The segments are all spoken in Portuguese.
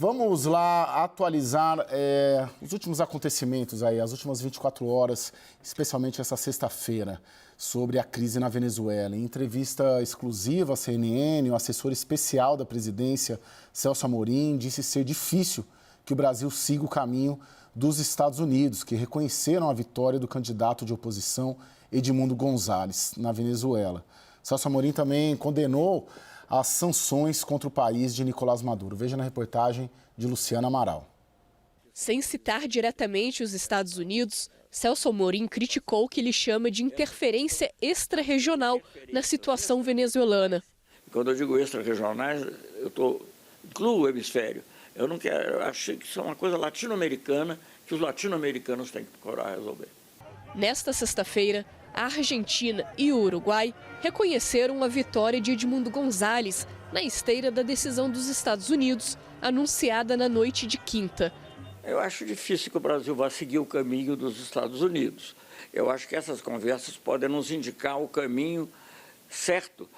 Vamos lá atualizar os últimos acontecimentos aí, as últimas 24 horas, especialmente essa sexta-feira, sobre a crise na Venezuela. Em entrevista exclusiva à CNN, o assessor especial da presidência, Celso Amorim, disse ser difícil que o Brasil siga o caminho dos Estados Unidos, que reconheceram a vitória do candidato de oposição Edmundo González na Venezuela. Celso Amorim também condenou as sanções contra o país de Nicolás Maduro. Veja na reportagem de Luciana Amaral. Sem citar diretamente os Estados Unidos, Celso Amorim criticou o que ele chama de interferência extra-regional na situação venezuelana. Quando eu digo extra-regionais, incluo o hemisfério. Eu não quero, eu acho que isso é uma coisa latino-americana, que os latino-americanos têm que procurar resolver. Nesta sexta-feira, a Argentina e o Uruguai reconheceram a vitória de Edmundo González na esteira da decisão dos Estados Unidos, anunciada na noite de quinta. Eu acho difícil que o Brasil vá seguir o caminho dos Estados Unidos. Eu acho que essas conversas podem nos indicar o caminho certo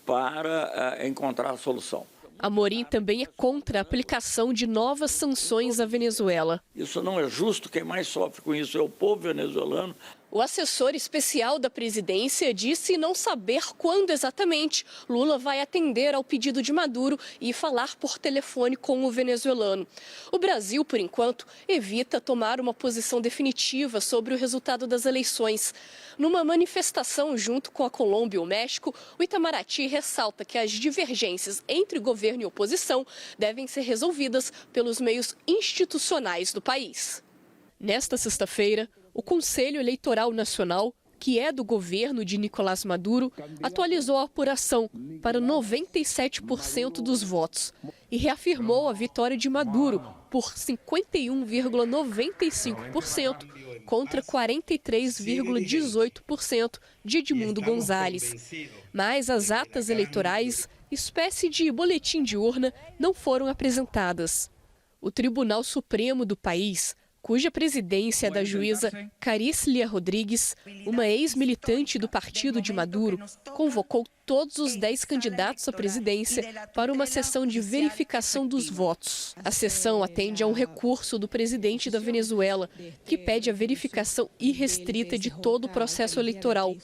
para encontrar a solução. Amorim também é contra a aplicação de novas sanções à Venezuela. Isso não é justo, quem mais sofre com isso é o povo venezuelano. O assessor especial da presidência disse não saber quando exatamente Lula vai atender ao pedido de Maduro e falar por telefone com o venezuelano. O Brasil, por enquanto, evita tomar uma posição definitiva sobre o resultado das eleições. Numa manifestação junto com a Colômbia e o México, o Itamaraty ressalta que as divergências entre governo e oposição devem ser resolvidas pelos meios institucionais do país. Nesta sexta-feira, o Conselho Eleitoral Nacional, que é do governo de Nicolás Maduro, atualizou a apuração para 97% dos votos e reafirmou a vitória de Maduro por 51,95% contra 43,18% de Edmundo González. Mas as atas eleitorais, espécie de boletim de urna, não foram apresentadas. O Tribunal Supremo do país, cuja presidência é da juíza Cariclia Rodrigues, uma ex-militante do partido de Maduro, convocou todos os 10 candidatos à presidência para uma sessão de verificação dos votos. A sessão atende a um recurso do presidente da Venezuela, que pede a verificação irrestrita de todo o processo eleitoral.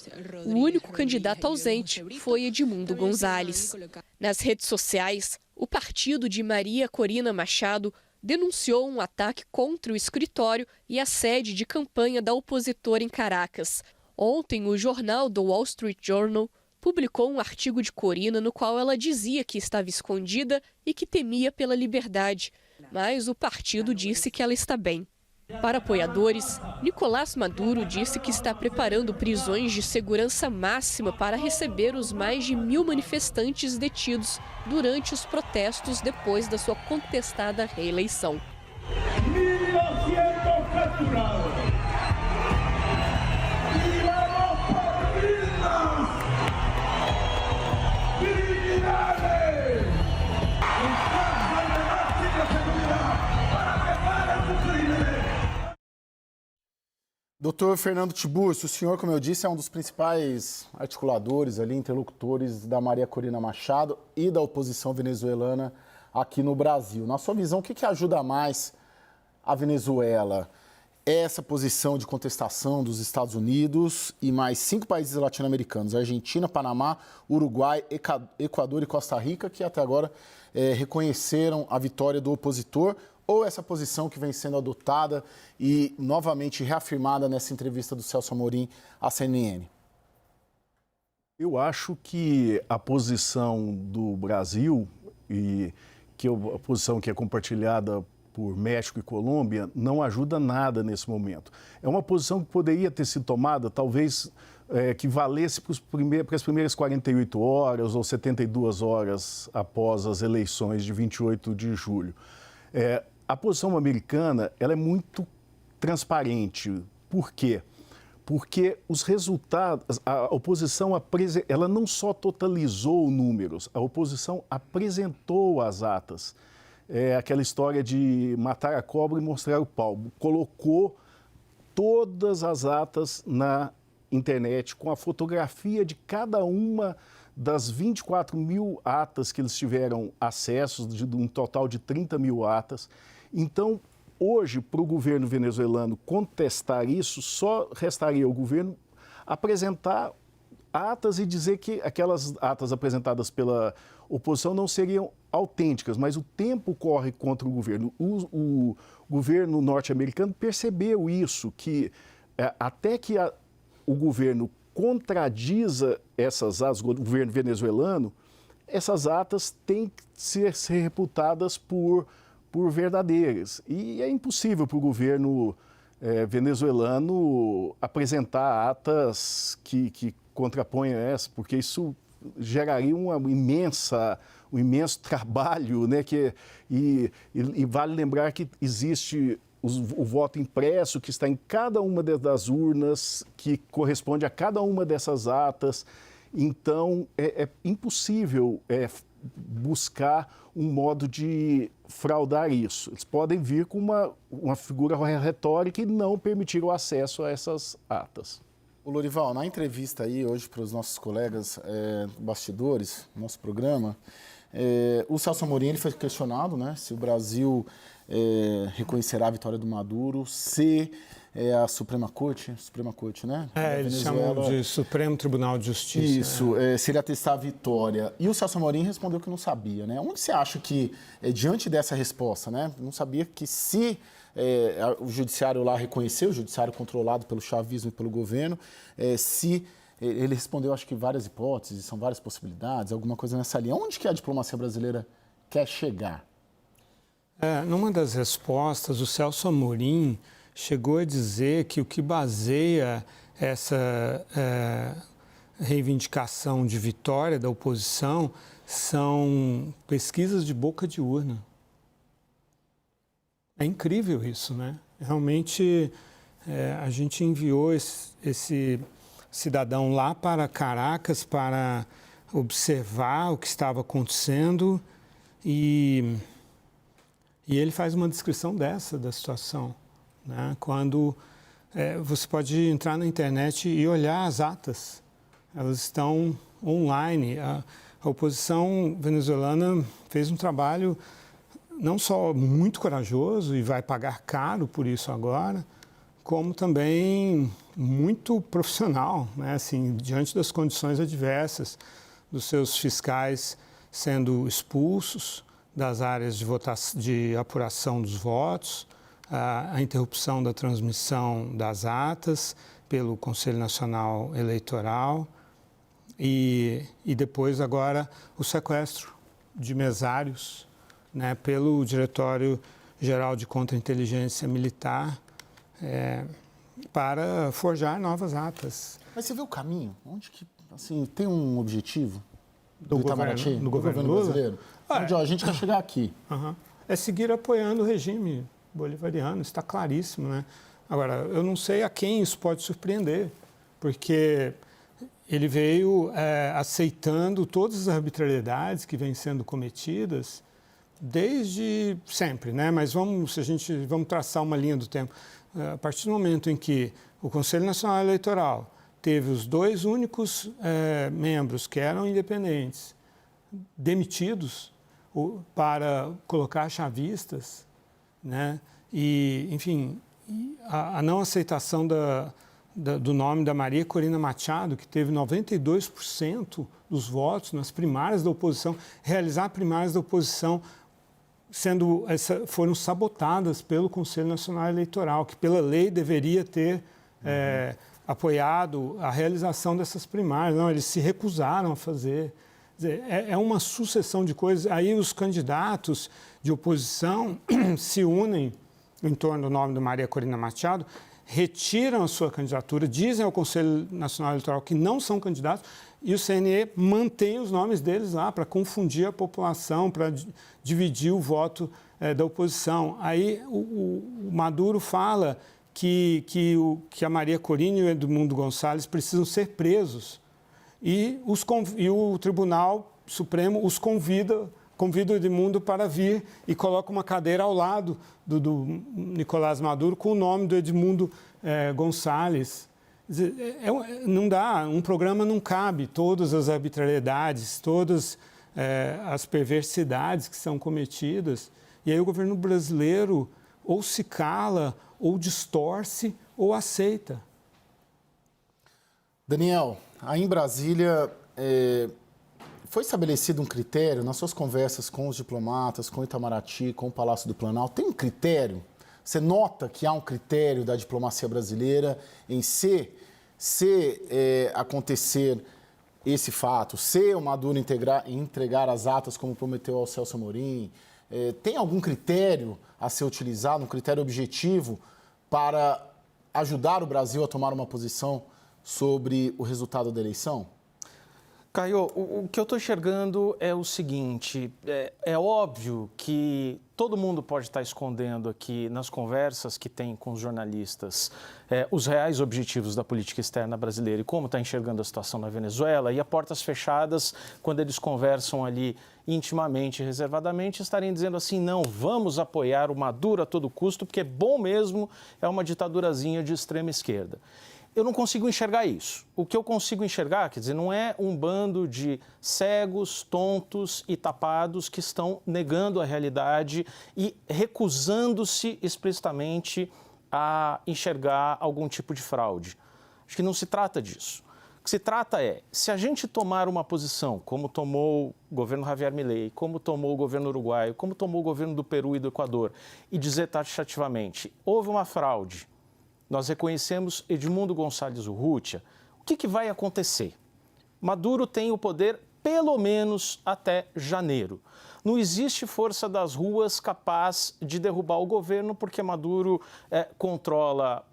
O único candidato ausente foi Edmundo González. Nas redes sociais, o partido de Maria Corina Machado denunciou um ataque contra o escritório e a sede de campanha da opositora em Caracas. Ontem, o jornal The Wall Street Journal publicou um artigo de Corina no qual ela dizia que estava escondida e que temia pela liberdade, mas o partido disse que ela está bem. Para apoiadores, Nicolás Maduro disse que está preparando prisões de segurança máxima para receber os mais de 1.000 manifestantes detidos durante os protestos depois da sua contestada reeleição. 1.200 capturados. Y vamos por vidas. Criminales. Instancia de máxima seguridad para acabar com os crimes. Doutor Fernando Tiburcio, o senhor, como eu disse, é um dos principais articuladores ali, interlocutores da Maria Corina Machado e da oposição venezuelana aqui no Brasil. Na sua visão, o que ajuda mais a Venezuela? É essa posição de contestação dos Estados Unidos e mais 5 países latino-americanos, Argentina, Panamá, Uruguai, Equador e Costa Rica, que até agora reconheceram a vitória do opositor, ou essa posição que vem sendo adotada e novamente reafirmada nessa entrevista do Celso Amorim à CNN? Eu acho que a posição do Brasil, e que a posição que é compartilhada por México e Colômbia, não ajuda nada nesse momento. É uma posição que poderia ter sido tomada, talvez, que valesse para as primeiras 48 horas ou 72 horas após as eleições de 28 de julho. A posição americana ela é muito transparente. Por quê? Porque os resultados, a oposição ela não só totalizou números, a oposição apresentou as atas. É aquela história de matar a cobra e mostrar o pau. Colocou todas as atas na internet com a fotografia de cada uma das 24 mil atas que eles tiveram acesso, de um total de 30 mil atas. Então, hoje, para o governo venezuelano contestar isso, só restaria ao governo apresentar atas e dizer que aquelas atas apresentadas pela oposição não seriam autênticas, mas o tempo corre contra o governo. O governo norte-americano percebeu isso, que até que o governo contradiza essas atas, o governo venezuelano, essas atas têm que ser reputadas por verdadeiras. E é impossível para o governo venezuelano apresentar atas que contraponham essa, porque isso geraria um imenso trabalho, né? E vale lembrar que existe o voto impresso que está em cada uma das urnas, que corresponde a cada uma dessas atas. Então, é impossível buscar um modo de fraudar isso. Eles podem vir com uma figura retórica e não permitir o acesso a essas atas. O Lorival, na entrevista aí hoje para os nossos colegas bastidores, no nosso programa, o Celso Amorim ele foi questionado, né, se o Brasil reconhecerá a vitória do Maduro, se a Suprema Corte, né? Eles chamam de Supremo Tribunal de Justiça. Isso, se ele atestar a vitória. E o Celso Amorim respondeu que não sabia, né? Onde você acha que, diante dessa resposta, né, não sabia que se o judiciário lá reconheceu, o judiciário controlado pelo chavismo e pelo governo, se ele respondeu, acho que várias hipóteses, são várias possibilidades, alguma coisa nessa linha. Onde que a diplomacia brasileira quer chegar? Numa das respostas, o Celso Amorim chegou a dizer que o que baseia essa reivindicação de vitória da oposição são pesquisas de boca de urna. É incrível isso, né? Realmente, a gente enviou esse cidadão lá para Caracas para observar o que estava acontecendo e ele faz uma descrição dessa da situação, né? Quando você pode entrar na internet e olhar as atas, elas estão online. A oposição venezuelana fez um trabalho não só muito corajoso e vai pagar caro por isso agora, como também muito profissional, né? Assim, diante das condições adversas dos seus fiscais sendo expulsos das áreas de apuração dos votos, a interrupção da transmissão das atas pelo Conselho Nacional Eleitoral e depois agora o sequestro de mesários, né, pelo Diretório-Geral de Contra-Inteligência Militar para forjar novas atas. Mas você vê o caminho? Onde que, assim, tem um objetivo do governo brasileiro? Onde a gente quer chegar aqui? É seguir apoiando o regime bolivariano, está claríssimo, né? Agora, eu não sei a quem isso pode surpreender, porque ele veio aceitando todas as arbitrariedades que vêm sendo cometidas desde sempre, né? Mas vamos traçar uma linha do tempo. A partir do momento em que o Conselho Nacional Eleitoral teve os dois únicos membros que eram independentes demitidos para colocar chavistas, né? E, enfim, a não aceitação do nome da Maria Corina Machado, que teve 92% dos votos nas primárias da oposição, realizar primárias da oposição foram sabotadas pelo Conselho Nacional Eleitoral, que pela lei deveria ter apoiado a realização dessas primárias. Não, eles se recusaram a fazer. Quer dizer, é uma sucessão de coisas. Aí os candidatos de oposição se unem em torno do nome de Maria Corina Machado, retiram a sua candidatura, dizem ao Conselho Nacional Eleitoral que não são candidatos e o CNE mantém os nomes deles lá para confundir a população, para dividir o voto da oposição. Aí o Maduro fala que a Maria Corina e o Edmundo Gonçalves precisam ser presos e o Tribunal Supremo os convida o Edmundo para vir e coloca uma cadeira ao lado do Nicolás Maduro com o nome do Edmundo Gonçalves. Não dá, um programa não cabe todas as arbitrariedades, todas as perversidades que são cometidas. E aí o governo brasileiro ou se cala, ou distorce, ou aceita. Daniel, aí em Brasília foi estabelecido um critério nas suas conversas com os diplomatas, com o Itamaraty, com o Palácio do Planalto. Tem um critério? Você nota que há um critério da diplomacia brasileira em se acontecer esse fato, se o Maduro entregar as atas como prometeu ao Celso Amorim? Tem algum critério a ser utilizado, um critério objetivo para ajudar o Brasil a tomar uma posição sobre o resultado da eleição? Caio, o que eu estou enxergando é o seguinte, é óbvio que todo mundo pode estar escondendo aqui nas conversas que tem com os jornalistas os reais objetivos da política externa brasileira e como está enxergando a situação na Venezuela, e a portas fechadas, quando eles conversam ali intimamente, reservadamente, estarem dizendo assim, não, vamos apoiar o Maduro a todo custo, porque bom mesmo é uma ditadurazinha de extrema esquerda. Eu não consigo enxergar isso. O que eu consigo enxergar, quer dizer, não é um bando de cegos, tontos e tapados que estão negando a realidade e recusando-se explicitamente a enxergar algum tipo de fraude. Acho que não se trata disso. O que se trata é, se a gente tomar uma posição, como tomou o governo Javier Milei, como tomou o governo uruguaio, como tomou o governo do Peru e do Equador, e dizer taxativamente, houve uma fraude, nós reconhecemos Edmundo Gonçalves Urrutia, o que vai acontecer? Maduro tem o poder pelo menos até janeiro. Não existe força das ruas capaz de derrubar o governo, porque Maduro controla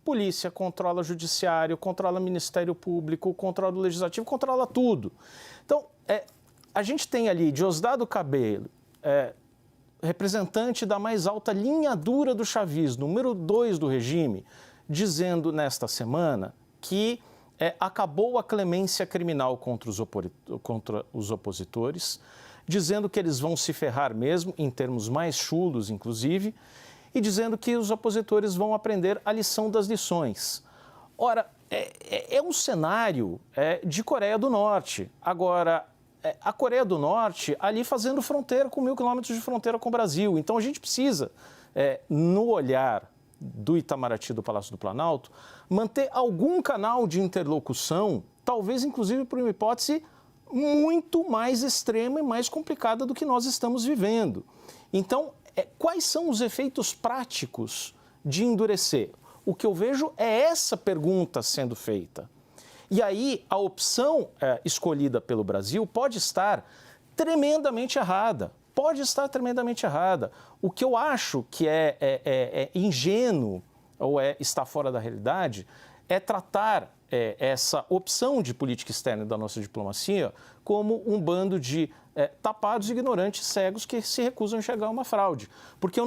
polícia, controla judiciário, controla Ministério Público, controla o Legislativo, controla tudo. Então, a gente tem ali Diosdado Cabello, representante da mais alta linha dura do chavismo, número 2 do regime, dizendo nesta semana que acabou a clemência criminal contra os opositores, dizendo que eles vão se ferrar mesmo, em termos mais chulos, inclusive, e dizendo que os opositores vão aprender a lição das lições. Ora, é um cenário de Coreia do Norte. Agora, a Coreia do Norte ali fazendo fronteira com 1.000 quilômetros de fronteira com o Brasil. Então, a gente precisa, no olhar do Itamaraty, do Palácio do Planalto, manter algum canal de interlocução, talvez, inclusive, por uma hipótese muito mais extrema e mais complicada do que nós estamos vivendo. Então, quais são os efeitos práticos de endurecer? O que eu vejo é essa pergunta sendo feita. E aí, a opção escolhida pelo Brasil pode estar tremendamente errada. Pode estar tremendamente errada. O que eu acho que é ingênuo ou está fora da realidade é tratar essa opção de política externa da nossa diplomacia como um bando de tapados, ignorantes, cegos que se recusam a enxergar uma fraude. Porque eu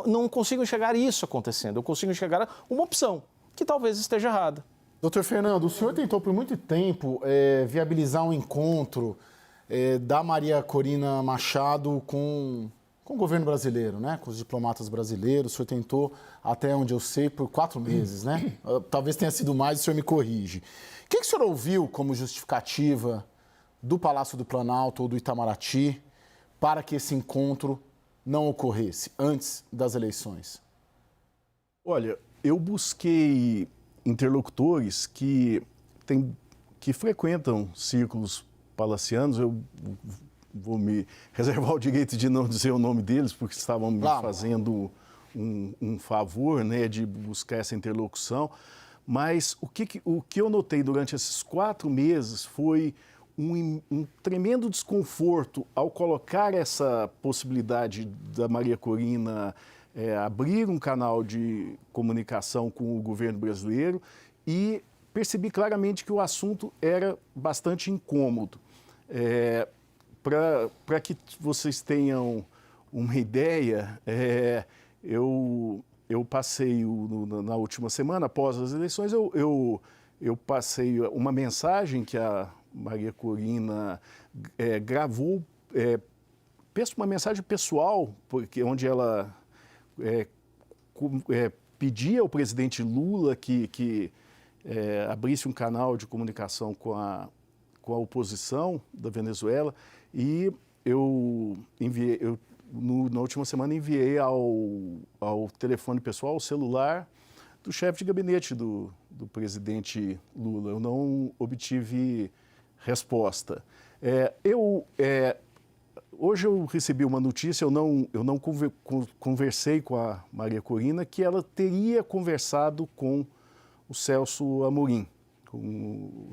não consigo enxergar isso acontecendo. Eu consigo enxergar uma opção que talvez esteja errada. Doutor Fernando, o senhor tentou por muito tempo viabilizar um encontro da Maria Corina Machado com o governo brasileiro, né? Com os diplomatas brasileiros. O senhor tentou, até onde eu sei, por 4 meses, né? Talvez tenha sido mais, o senhor me corrige. O que o senhor ouviu como justificativa do Palácio do Planalto ou do Itamaraty para que esse encontro não ocorresse antes das eleições? Olha, eu busquei interlocutores que frequentam círculos palacianos. Eu vou me reservar o direito de não dizer o nome deles, porque estavam me fazendo um favor, né, de buscar essa interlocução. Mas o que eu notei durante esses 4 meses foi um tremendo desconforto ao colocar essa possibilidade da Maria Corina abrir um canal de comunicação com o governo brasileiro, e percebi claramente que o assunto era bastante incômodo. Para que vocês tenham uma ideia, eu passei, na última semana, após as eleições, eu passei uma mensagem que a Maria Corina gravou, uma mensagem pessoal, onde ela pedia ao presidente Lula que abrisse um canal de comunicação com a oposição da Venezuela e na última semana enviei ao telefone pessoal, ao celular do chefe de gabinete do presidente Lula. Eu não obtive resposta. Hoje eu recebi uma notícia, eu não conversei com a Maria Corina, que ela teria conversado com o Celso Amorim, com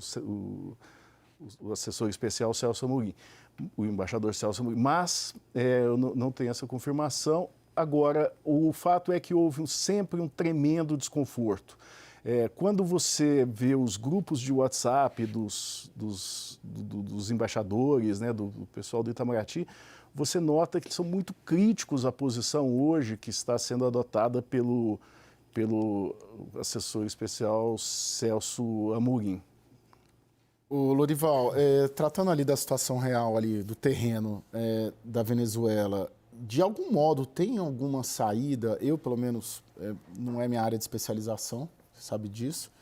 o assessor especial Celso Amorim, o embaixador Celso Amorim, mas eu não tenho essa confirmação. Agora, o fato é que houve sempre um tremendo desconforto. Quando você vê os grupos de WhatsApp dos embaixadores, né, do pessoal do Itamaraty, você nota que são muito críticos à posição hoje que está sendo adotada pelo assessor especial Celso Amorim. O Lorival, tratando ali da situação real ali do terreno da Venezuela, de algum modo tem alguma saída? Eu, pelo menos, não é minha área de especialização, você sabe disso,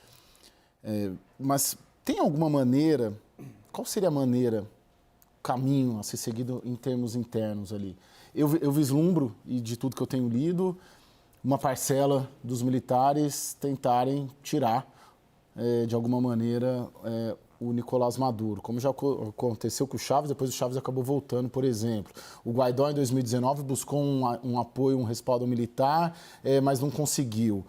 mas tem alguma maneira, qual seria a maneira, o caminho a ser seguido em termos internos ali? Eu vislumbro, e de tudo que eu tenho lido, uma parcela dos militares tentarem tirar, de alguma maneira, o Nicolás Maduro, como já aconteceu com o Chávez, depois o Chávez acabou voltando, por exemplo. O Guaidó, em 2019, buscou um apoio, um respaldo militar, mas não conseguiu.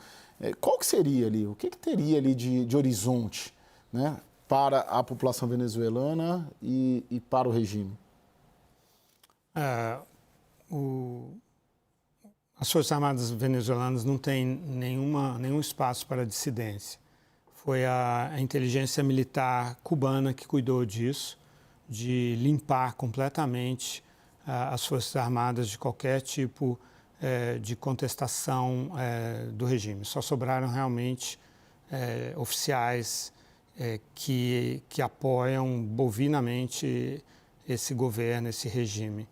Qual que seria ali, o que teria ali de horizonte, né, para a população venezuelana e para o regime? As Forças Armadas venezuelanas não têm nenhum espaço para dissidência. Foi a inteligência militar cubana que cuidou disso, de limpar completamente as Forças Armadas de qualquer tipo de contestação do regime. Só sobraram realmente oficiais que apoiam bovinamente esse governo, esse regime,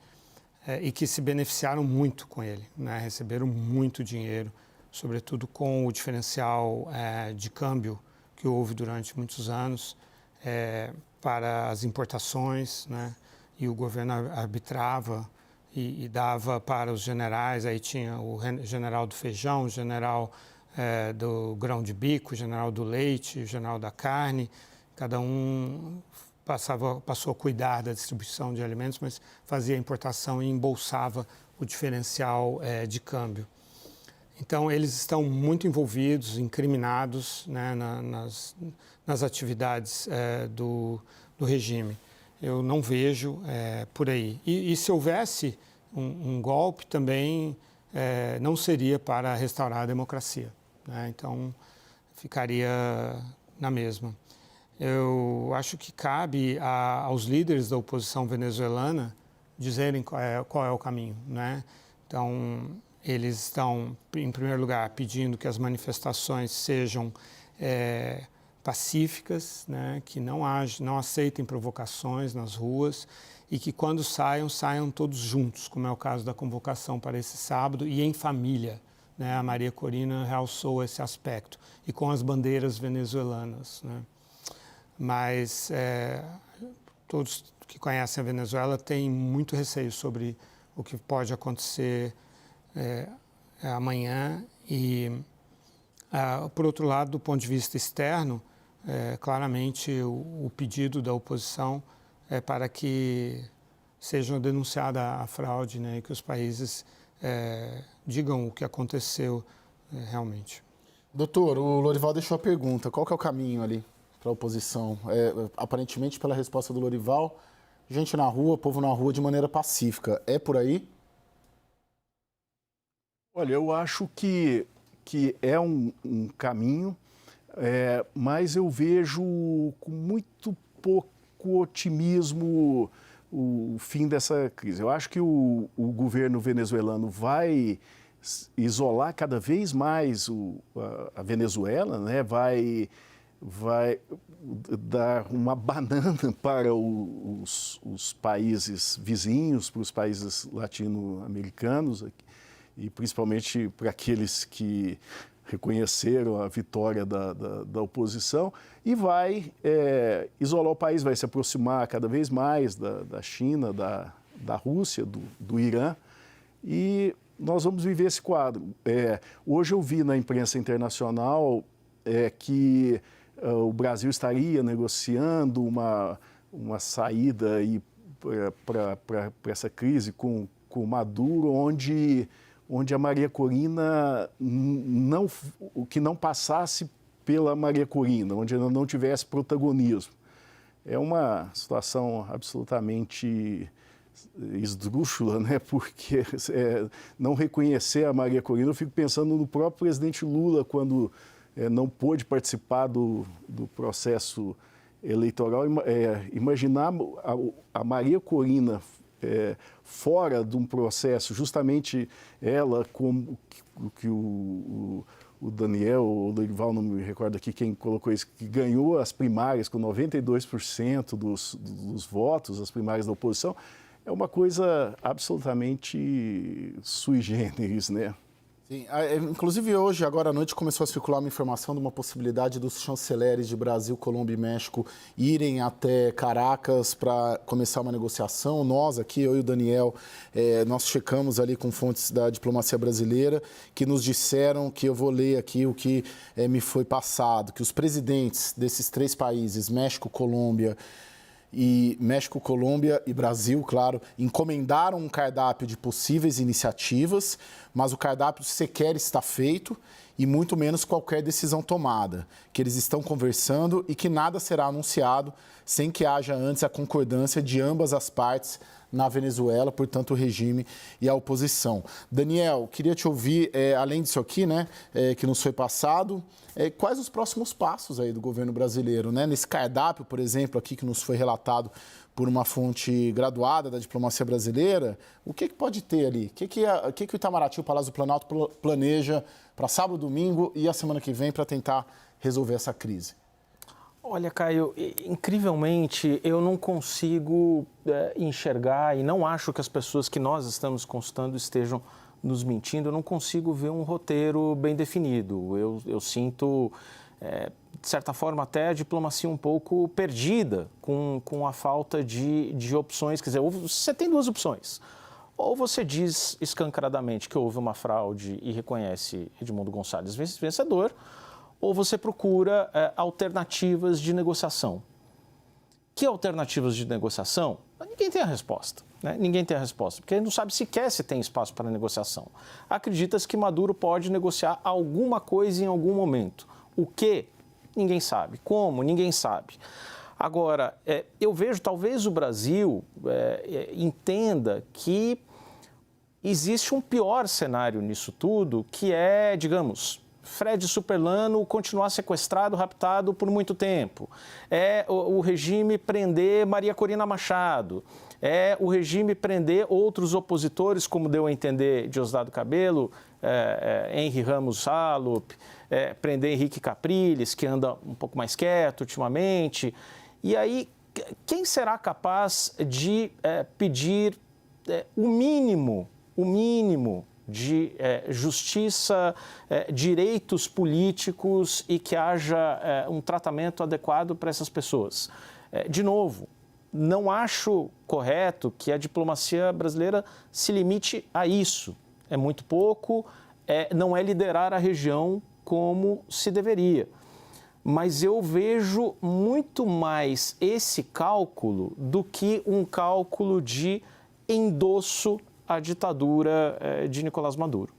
e que se beneficiaram muito com ele, né? Receberam muito dinheiro, sobretudo com o diferencial de câmbio que houve durante muitos anos para as importações, né? E o governo arbitrava e dava para os generais, aí tinha o general do feijão, o general do grão de bico, o general do leite, o general da carne, cada um passou a cuidar da distribuição de alimentos, mas fazia a importação e embolsava o diferencial de câmbio. Então, eles estão muito envolvidos, incriminados, né, nas atividades do regime. Eu não vejo por aí. E se houvesse um golpe, também não seria para restaurar a democracia, né? Então, ficaria na mesma. Eu acho que cabe aos líderes da oposição venezuelana dizerem qual é o caminho, né? Então, eles estão, em primeiro lugar, pedindo que as manifestações sejam pacíficas, né? Que não aceitem provocações nas ruas e que, quando saiam todos juntos, como é o caso da convocação para esse sábado, e em família, né? A Maria Corina realçou esse aspecto, e com as bandeiras venezuelanas, né? Mas todos que conhecem a Venezuela têm muito receio sobre o que pode acontecer amanhã. E, por outro lado, do ponto de vista externo, claramente o pedido da oposição é para que seja denunciada a fraude, né, e que os países digam o que aconteceu realmente. Doutor, o Lorival deixou a pergunta, qual que é o caminho ali para a oposição? Aparentemente, pela resposta do Lorival, gente na rua, povo na rua de maneira pacífica. É por aí? Olha, eu acho que é um caminho, mas eu vejo com muito pouco otimismo o fim dessa crise. Eu acho que o governo venezuelano vai isolar cada vez mais a Venezuela, né? Vai dar uma banana para os países vizinhos, para os países latino-americanos, e principalmente para aqueles que reconheceram a vitória da oposição e vai isolar o país, vai se aproximar cada vez mais da China, da Rússia, do Irã, e nós vamos viver esse quadro. Hoje eu vi na imprensa internacional que o Brasil estaria negociando uma saída para essa crise com Maduro, onde a Maria Corina que não passasse pela Maria Corina, onde ela não tivesse protagonismo. É uma situação absolutamente esdrúxula, né? Porque não reconhecer a Maria Corina, eu fico pensando no próprio presidente Lula, quando não pôde participar do processo eleitoral. Imaginar a Maria Corina fora de um processo, justamente ela, como que o Daniel, ou o Dorival, não me recordo aqui quem colocou isso, que ganhou as primárias com 92% dos votos, as primárias da oposição, é uma coisa absolutamente sui generis, né? Sim, inclusive hoje, agora à noite, começou a circular uma informação de uma possibilidade dos chanceleres de Brasil, Colômbia e México irem até Caracas para começar uma negociação. Nós aqui, eu e o Daniel, nós checamos ali com fontes da diplomacia brasileira que nos disseram, que eu vou ler aqui o que me foi passado, que os presidentes desses 3 países, México, Colômbia e Brasil, claro, encomendaram um cardápio de possíveis iniciativas, mas o cardápio sequer está feito e muito menos qualquer decisão tomada, que eles estão conversando e que nada será anunciado sem que haja antes a concordância de ambas as partes na Venezuela, portanto, o regime e a oposição. Daniel, queria te ouvir, além disso aqui, né, que nos foi passado, quais os próximos passos aí do governo brasileiro, né? Nesse cardápio, por exemplo, aqui que nos foi relatado por uma fonte graduada da diplomacia brasileira, o que pode ter ali? O que o Itamaraty, o Palácio do Planalto, planeja para sábado, domingo e a semana que vem para tentar resolver essa crise? Olha, Caio, incrivelmente eu não consigo enxergar e não acho que as pessoas que nós estamos consultando estejam nos mentindo. Eu não consigo ver um roteiro bem definido. Eu sinto, de certa forma, até a diplomacia um pouco perdida com a falta de opções. Quer dizer, você tem 2 opções. Ou você diz escancaradamente que houve uma fraude e reconhece Edmundo Gonçalves vencedor, ou você procura alternativas de negociação. Que alternativas de negociação? Ninguém tem a resposta. Né? Ninguém tem a resposta, porque não sabe sequer se tem espaço para negociação. Acredita-se que Maduro pode negociar alguma coisa em algum momento. O quê? Ninguém sabe. Como? Ninguém sabe. Agora, eu vejo, talvez o Brasil entenda que existe um pior cenário nisso tudo, que é, digamos, Fred Superlano continuar sequestrado, raptado por muito tempo. O regime prender Maria Corina Machado. O regime prender outros opositores, como deu a entender Diosdado Cabello, Henri Ramos Salop, prender Henrique Capriles, que anda um pouco mais quieto ultimamente. E aí, quem será capaz de pedir o mínimo de justiça, direitos políticos e que haja um tratamento adequado para essas pessoas? De novo, não acho correto que a diplomacia brasileira se limite a isso. É muito pouco, não é liderar a região como se deveria. Mas eu vejo muito mais esse cálculo do que um cálculo de endosso à ditadura de Nicolás Maduro.